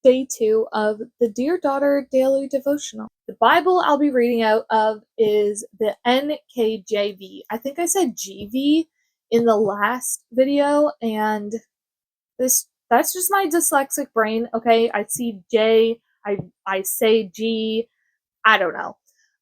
day 2 of the Dear Daughter Daily Devotional. The Bible I'll be reading out of is the NKJV. I think I said GV in the last video, and that's just my dyslexic brain, okay? I see J, I say G, I don't know.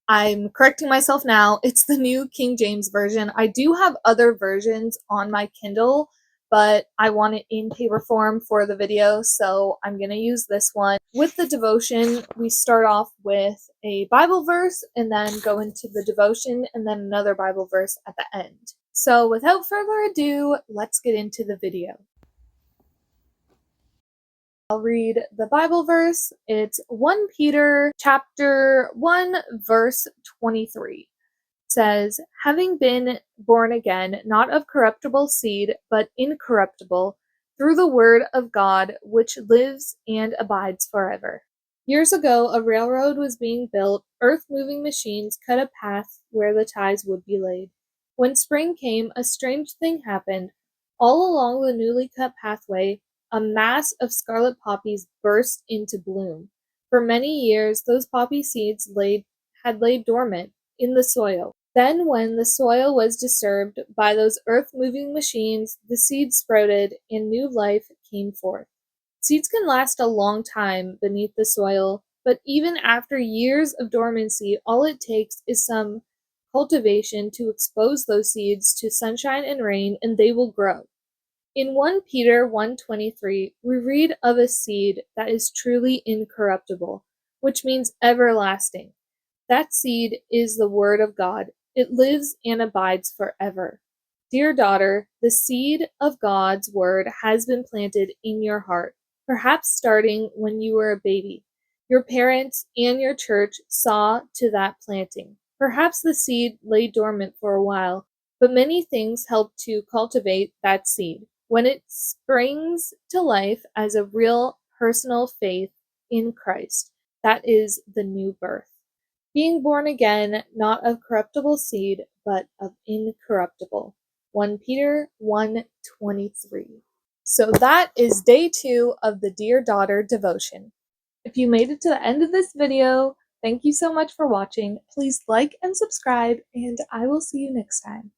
I'm correcting myself now. It's the New King James Version. I do have other versions on my Kindle, but I want it in paper form for the video, so I'm going to use this one. With the devotion, we start off with a Bible verse and then go into the devotion and then another Bible verse at the end. So without further ado, let's get into the video. I'll read the Bible verse. It's 1 Peter chapter 1 verse 23. It says, "Having been born again, not of corruptible seed, but incorruptible, through the word of God, which lives and abides forever." Years ago, a railroad was being built. Earth-moving machines cut a path where the ties would be laid. When spring came, a strange thing happened. All along the newly cut pathway, a mass of scarlet poppies burst into bloom. For many years, those poppy seeds had laid dormant in the soil. Then, when the soil was disturbed by those earth-moving machines, the seeds sprouted and new life came forth. Seeds can last a long time beneath the soil, but even after years of dormancy, all it takes is some cultivation to expose those seeds to sunshine and rain, and they will grow. In 1 Peter 1:23, we read of a seed that is truly incorruptible, which means everlasting. That seed is the Word of God. It lives and abides forever. Dear daughter, the seed of God's Word has been planted in your heart, perhaps starting when you were a baby. Your parents and your church saw to that planting. Perhaps the seed lay dormant for a while, but many things help to cultivate that seed. When it springs to life as a real personal faith in Christ, that is the new birth. Being born again, not of corruptible seed, but of incorruptible. 1 Peter 1:23. So that is day 2 of the Dear Daughter devotion. If you made it to the end of this video, thank you so much for watching. Please like and subscribe, and I will see you next time.